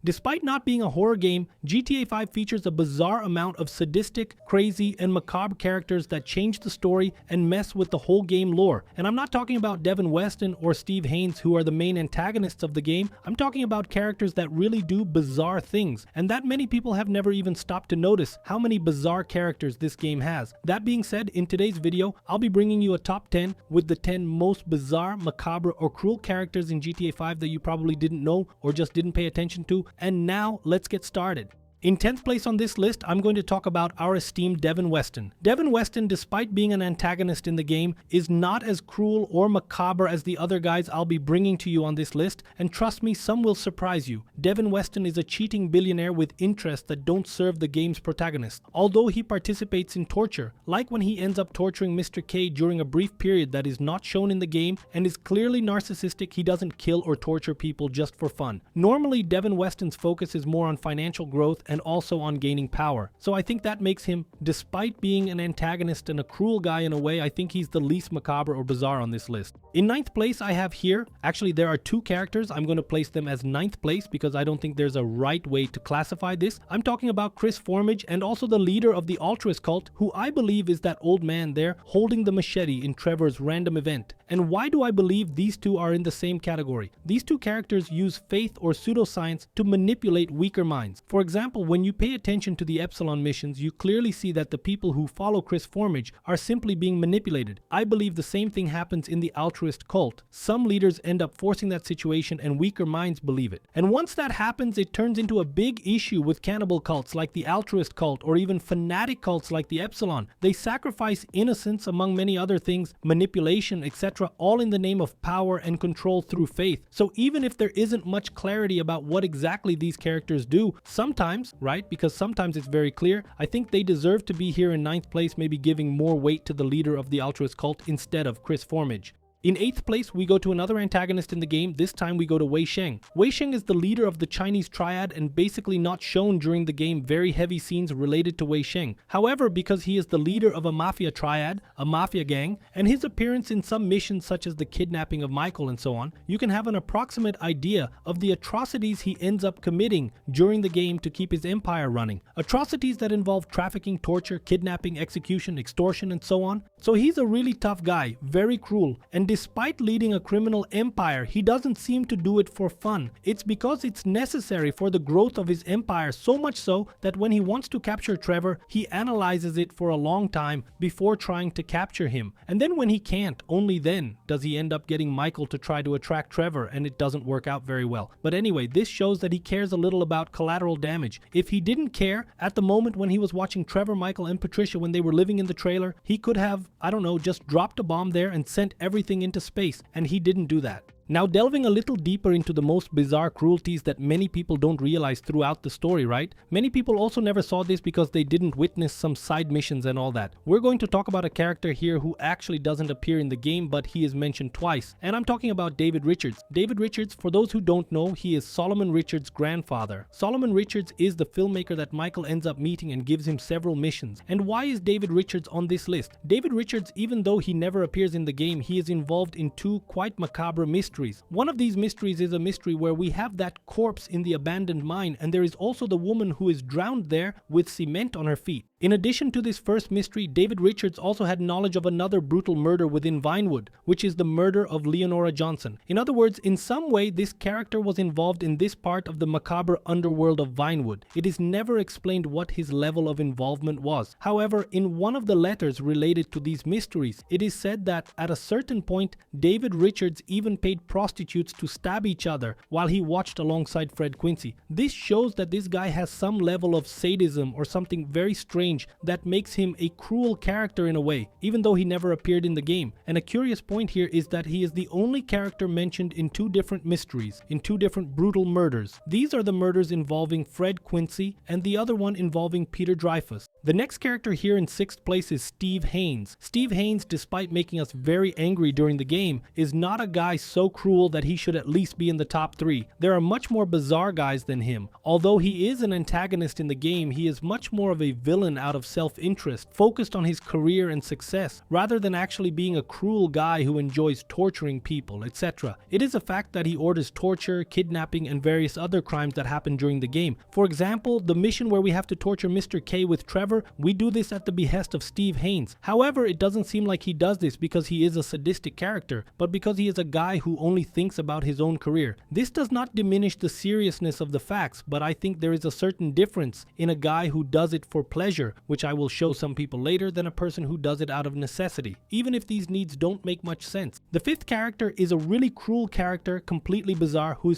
Despite not being a horror game, GTA 5 features a bizarre amount of sadistic, crazy, and macabre characters that change the story and mess with the whole game lore. And I'm not talking about Devon Weston or Steve Haynes, who are the main antagonists of the game. I'm talking about characters that really do bizarre things, and that many people have never even stopped to notice how many bizarre characters this game has. That being said, in today's video, I'll be bringing you a top 10 with the 10 most bizarre, macabre, or cruel characters in GTA 5 that you probably didn't know or just didn't pay attention to. And now, let's get started. In 10th place on this list, I'm going to talk about our esteemed Devon Weston. Devon Weston, despite being an antagonist in the game, is not as cruel or macabre as the other guys I'll be bringing to you on this list, and trust me, some will surprise you. Devon Weston is a cheating billionaire with interests that don't serve the game's protagonist, although he participates in torture, like when he ends up torturing Mr. K during a brief period that is not shown in the game and is clearly narcissistic. He doesn't kill or torture people just for fun. Normally, Devon Weston's focus is more on financial growth and also on gaining power. So I think that makes him, despite being an antagonist and a cruel guy in a way, I think he's the least macabre or bizarre on this list. In 9th place, I have here, actually there are two characters. I'm going to place them as 9th place because I don't think there's a right way to classify this. I'm talking about Chris Formage and also the leader of the Altruist cult, who I believe is that old man there holding the machete in Trevor's random event. And why do I believe these two are in the same category? These two characters use faith or pseudoscience to manipulate weaker minds. For example, when you pay attention to the Epsilon missions, you clearly see that the people who follow Chris Formage are simply being manipulated. I believe the same thing happens in the Altruist cult. Some leaders end up forcing that situation and weaker minds believe it. And once that happens, it turns into a big issue with cannibal cults like the Altruist cult or even fanatic cults like the Epsilon. They sacrifice innocence among many other things, manipulation, etc., all in the name of power and control through faith. So even if there isn't much clarity about what exactly these characters do, sometimes, right, because sometimes it's very clear, I think they deserve to be here in 9th place, maybe giving more weight to the leader of the Altruist cult instead of Chris Formage. In 8th place, we go to another antagonist in the game. This time we go to Weien. Weien is the leader of the Chinese triad and basically not shown during the game very heavy scenes related to Weien. However, because he is the leader of a mafia triad, a mafia gang, and his appearance in some missions such as the kidnapping of Michael and so on, you can have an approximate idea of the atrocities he ends up committing during the game to keep his empire running. Atrocities that involve trafficking, torture, kidnapping, execution, extortion, and so on. So he's a really tough guy, very cruel, and despite leading a criminal empire, he doesn't seem to do it for fun. It's because it's necessary for the growth of his empire, so much so that when he wants to capture Trevor, he analyzes it for a long time before trying to capture him. And then when he can't, only then does he end up getting Michael to try to attract Trevor, and it doesn't work out very well. But anyway, this shows that he cares a little about collateral damage. If he didn't care at the moment when he was watching Trevor, Michael, and Patricia when they were living in the trailer, he could have, I don't know, just dropped a bomb there and sent everything into space, and he didn't do that. Now, delving a little deeper into the most bizarre cruelties that many people don't realize throughout the story, right? Many people also never saw this because they didn't witness some side missions and all that. We're going to talk about a character here who actually doesn't appear in the game, but he is mentioned twice. And I'm talking about David Richards. David Richards, for those who don't know, he is Solomon Richards' grandfather. Solomon Richards is the filmmaker that Michael ends up meeting and gives him several missions. And why is David Richards on this list? David Richards, even though he never appears in the game, he is involved in two quite macabre mysteries. One of these mysteries is a mystery where we have that corpse in the abandoned mine, and there is also the woman who is drowned there with cement on her feet. In addition to this first mystery, David Richards also had knowledge of another brutal murder within Vinewood, which is the murder of Leonora Johnson. In other words, in some way, this character was involved in this part of the macabre underworld of Vinewood. It is never explained what his level of involvement was. However, in one of the letters related to these mysteries, it is said that at a certain point, David Richards even paid prostitutes to stab each other while he watched alongside Fred Quincy. This shows that this guy has some level of sadism or something very strange that makes him a cruel character in a way, even though he never appeared in the game. And a curious point here is that he is the only character mentioned in two different mysteries, in two different brutal murders. These are the murders involving Fred Quincy and the other one involving Peter Drifus. The next character here in 6th place is Steve Haynes. Steve Haynes, despite making us very angry during the game, is not a guy so cruel that he should at least be in the top 3. There are much more bizarre guys than him. Although he is an antagonist in the game, he is much more of a villain out of self-interest, focused on his career and success, rather than actually being a cruel guy who enjoys torturing people, etc. It is a fact that he orders torture, kidnapping, and various other crimes that happen during the game. For example, the mission where we have to torture Mr. K with Trevor, we do this at the behest of Steve Haynes. However, it doesn't seem like he does this because he is a sadistic character, but because he is a guy who only thinks about his own career. This does not diminish the seriousness of the facts, but I think there is a certain difference in a guy who does it for pleasure, which I will show some people later, than a person who does it out of necessity, even if these needs don't make much sense. The 5th character is a really cruel character, completely bizarre, who is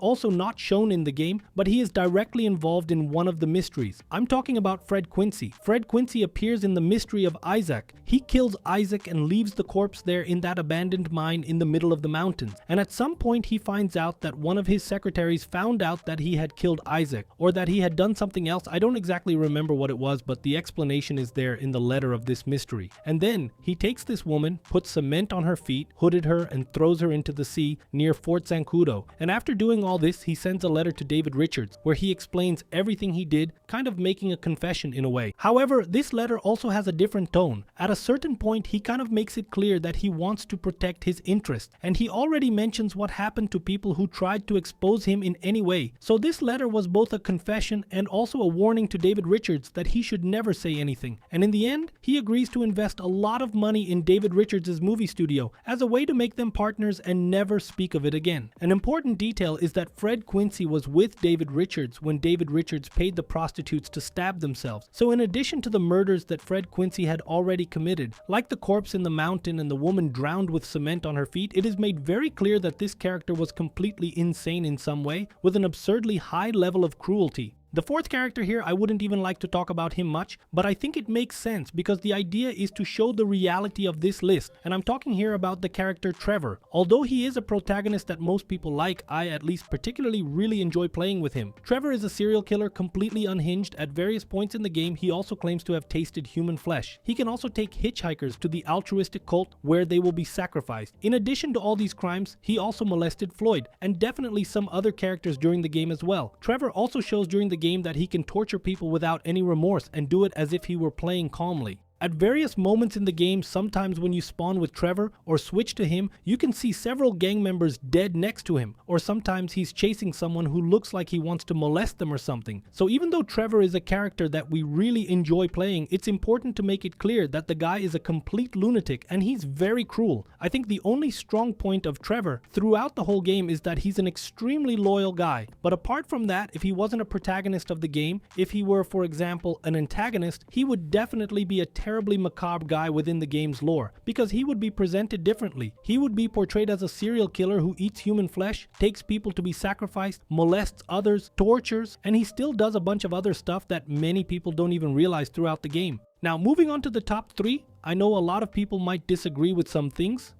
also not shown in the game, but he is directly involved in one of the mysteries. I'm talking about Fred Quincy. Fred Quincy appears in the mystery of Isaac. He kills Isaac and leaves the corpse there in that abandoned mine in the middle of the mountains. And at some point he finds out that one of his secretaries found out that he had killed Isaac, or that he had done something else. I don't exactly remember what it was, but the explanation is there in the letter of this mystery. And then he takes this woman, puts cement on her feet, hooded her, and throws her into the sea near Fort Zancudo. And after doing all this, he sends a letter to David Richards where he explains everything he did, kind of making a confession in a way. However, this letter also has a different tone. At a certain point, he kind of makes it clear that he wants to protect his interest, and he already mentions what happened to people who tried to expose him in any way. So this letter was both a confession and also a warning to David Richards that he should never say anything. And in the end, he agrees to invest a lot of money in David Richards' movie studio as a way to make them partners and never speak of it again. An important detail is that Fred Quincy was with David Richards when David Richards paid the prostitutes to stab themselves. So in addition to the murders that Fred Quincy had already committed, like the corpse in the mountain and the woman drowned with cement on her feet, it is made very clear that this character was completely insane in some way, with an absurdly high level of cruelty. The 4th character here, I wouldn't even like to talk about him much, but I think it makes sense because the idea is to show the reality of this list, and I'm talking here about the character Trevor. Although he is a protagonist that most people like, I at least particularly really enjoy playing with him. Trevor is a serial killer, completely unhinged. At various points in the game, he also claims to have tasted human flesh. He can also take hitchhikers to the altruistic cult where they will be sacrificed. In addition to all these crimes, he also molested Floyd, and definitely some other characters during the game as well. Trevor also shows during the game that he can torture people without any remorse and do it as if he were playing calmly. At various moments in the game, sometimes when you spawn with Trevor or switch to him, you can see several gang members dead next to him, or sometimes he's chasing someone who looks like he wants to molest them or something. So even though Trevor is a character that we really enjoy playing, it's important to make it clear that the guy is a complete lunatic and he's very cruel. I think the only strong point of Trevor throughout the whole game is that he's an extremely loyal guy. But apart from that, if he wasn't a protagonist of the game, if he were, for example, an antagonist, he would definitely be a terribly macabre guy within the game's lore, because he would be presented differently. He would be portrayed as a serial killer who eats human flesh, takes people to be sacrificed, molests others, tortures, and he still does a bunch of other stuff that many people don't even realize throughout the game. Now, moving on to the top 3, I know a lot of people might disagree with some things,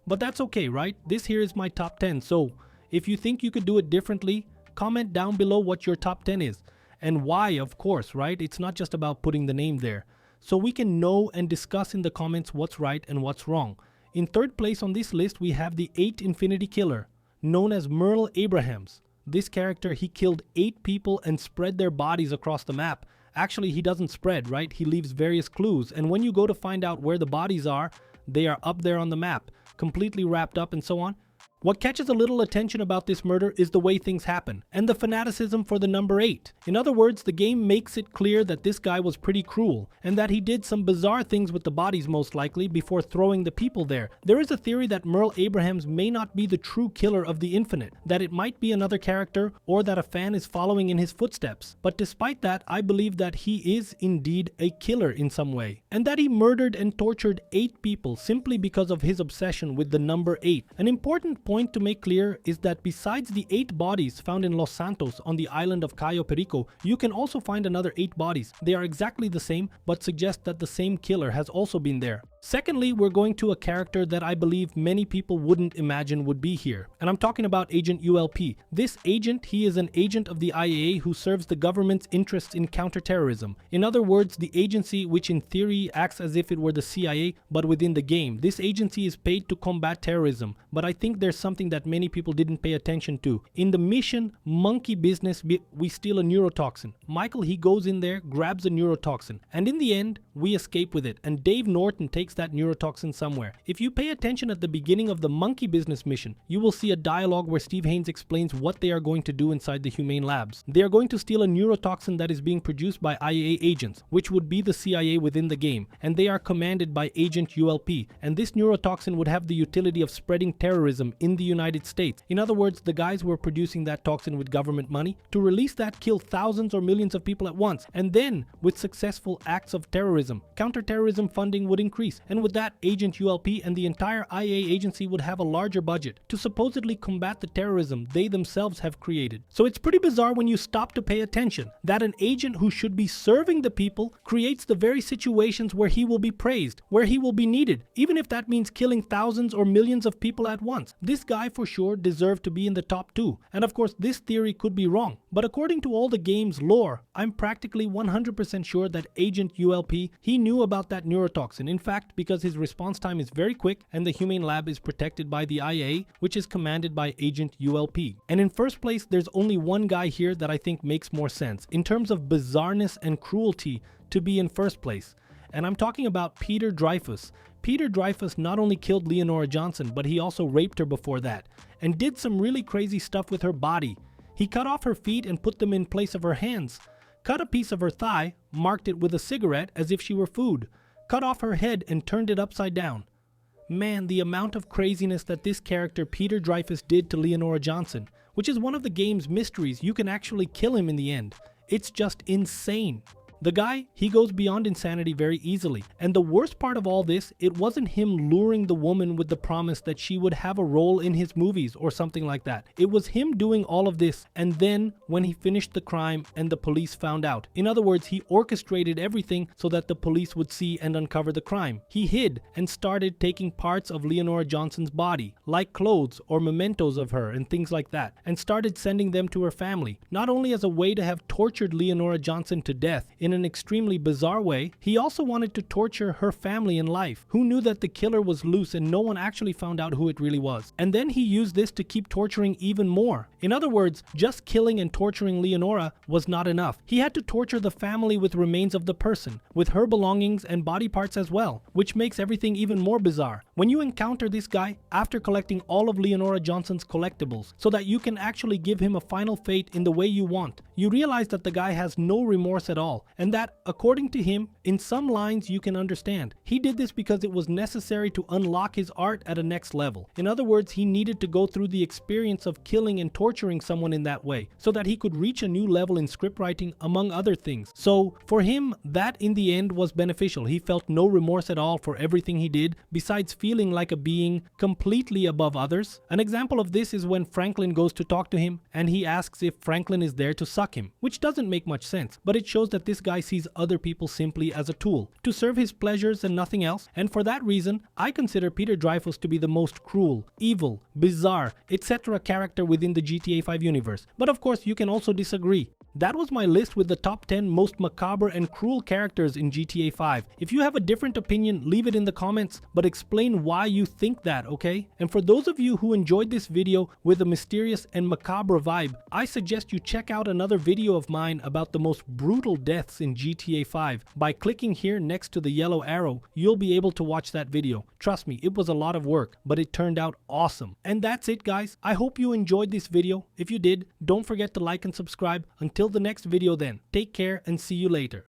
but that's okay, right? This here is my top 10, so if you think you could do it differently, comment down below what your top 10 is, and why, of course, right? It's not just about putting the name there. So we can know and discuss in the comments what's right and what's wrong. In 3rd place on this list, we have the 8 Infinity Killer, known as Merl Abrahams. This character, he killed 8 people and spread their bodies across the map. Actually, he doesn't spread, right? He leaves various clues, and when you go to find out where the bodies are, they are up there on the map, completely wrapped up and so on. What catches a little attention about this murder is the way things happen, and the fanaticism for the number 8. In other words, the game makes it clear that this guy was pretty cruel, and that he did some bizarre things with the bodies most likely before throwing the people there. There is a theory that Merl Abrahams may not be the true killer of the Infinite, that it might be another character, or that a fan is following in his footsteps. But despite that, I believe that he is indeed a killer in some way, and that he murdered and tortured 8 people simply because of his obsession with the number 8. An important point to make clear is that besides the 8 bodies found in Los Santos on the island of Cayo Perico, you can also find another 8 bodies. They are exactly the same, but suggest that the same killer has also been there. Secondly, we're going to a character that I believe many people wouldn't imagine would be here, and I'm talking about Agent ULP. This agent, he is an agent of the IAA who serves the government's interests in counterterrorism. In other words, the agency which in theory acts as if it were the CIA, but within the game. This agency is paid to combat terrorism, but I think there's something that many people didn't pay attention to. In the mission Monkey Business, we steal a neurotoxin. Michael, he goes in there, grabs a neurotoxin, and in the end, we escape with it, and Dave Norton takes that neurotoxin somewhere. If you pay attention at the beginning of the Monkey Business mission, you will see a dialogue where Steve Haynes explains what they are going to do inside the humane labs. They are going to steal a neurotoxin that is being produced by IAA agents, which would be the CIA within the game, and they are commanded by Agent ULP, and this neurotoxin would have the utility of spreading terrorism in the United States. In other words, the guys were producing that toxin with government money to release that, kill thousands or millions of people at once, and then with successful acts of terrorism, counterterrorism funding would increase, and with that, Agent ULP and the entire IAA agency would have a larger budget to supposedly combat the terrorism they themselves have created. So it's pretty bizarre when you stop to pay attention that an agent who should be serving the people creates the very situations where he will be praised, where he will be needed, even if that means killing thousands or millions of people at once. This guy for sure deserved to be in the top 2, and of course this theory could be wrong, but according to all the game's lore, I'm practically 100% sure that Agent ULP, he knew about that neurotoxin. In fact, because his response time is very quick and the humane lab is protected by the IA, which is commanded by Agent ULP. And in first place, there's only one guy here that I think makes more sense in terms of bizarreness and cruelty to be in first place. And I'm talking about Peter Drifus. Peter Drifus not only killed Leonora Johnson, but he also raped her before that and did some really crazy stuff with her body. He cut off her feet and put them in place of her hands, cut a piece of her thigh, marked it with a cigarette as if she were food, cut off her head and turned it upside down. Man, the amount of craziness that this character Peter Drifus did to Leonora Johnson, which is one of the game's mysteries, you can actually kill him in the end. It's just insane. The guy, he goes beyond insanity very easily. And the worst part of all this, it wasn't him luring the woman with the promise that she would have a role in his movies or something like that. It was him doing all of this, and then when he finished the crime and the police found out. In other words, he orchestrated everything so that the police would see and uncover the crime. He hid and started taking parts of Leonora Johnson's body, like clothes or mementos of her and things like that, and started sending them to her family, not only as a way to have tortured Leonora Johnson to death in an extremely bizarre way, he also wanted to torture her family in life, who knew that the killer was loose and no one actually found out who it really was. And then he used this to keep torturing even more. In other words, just killing and torturing Leonora was not enough. He had to torture the family with remains of the person, with her belongings and body parts as well, which makes everything even more bizarre. When you encounter this guy after collecting all of Leonora Johnson's collectibles so that you can actually give him a final fate in the way you want, you realize that the guy has no remorse at all, and that, according to him, in some lines you can understand. He did this because it was necessary to unlock his art at a next level. In other words, he needed to go through the experience of killing and torturing someone in that way, so that he could reach a new level in script writing, among other things. So, for him, that in the end was beneficial. He felt no remorse at all for everything he did, besides feeling like a being completely above others. An example of this is when Franklin goes to talk to him, and he asks if Franklin is there to suck him, which doesn't make much sense, but it shows that this guy sees other people simply as a tool to serve his pleasures and nothing else. And for that reason, I consider Peter Drifus to be the most cruel, evil, bizarre, etc. character within the GTA 5 universe. But of course, you can also disagree. That was my list with the top 10 most macabre and cruel characters in GTA 5. If you have a different opinion, leave it in the comments, but explain why you think that, okay? And for those of you who enjoyed this video with a mysterious and macabre vibe, I suggest you check out another video of mine about the most brutal deaths in GTA 5. By clicking here next to the yellow arrow, you'll be able to watch that video. Trust me, it was a lot of work, but it turned out awesome. And that's it, guys. I hope you enjoyed this video. If you did, don't forget to like and subscribe. Until the next video then, take care and see you later.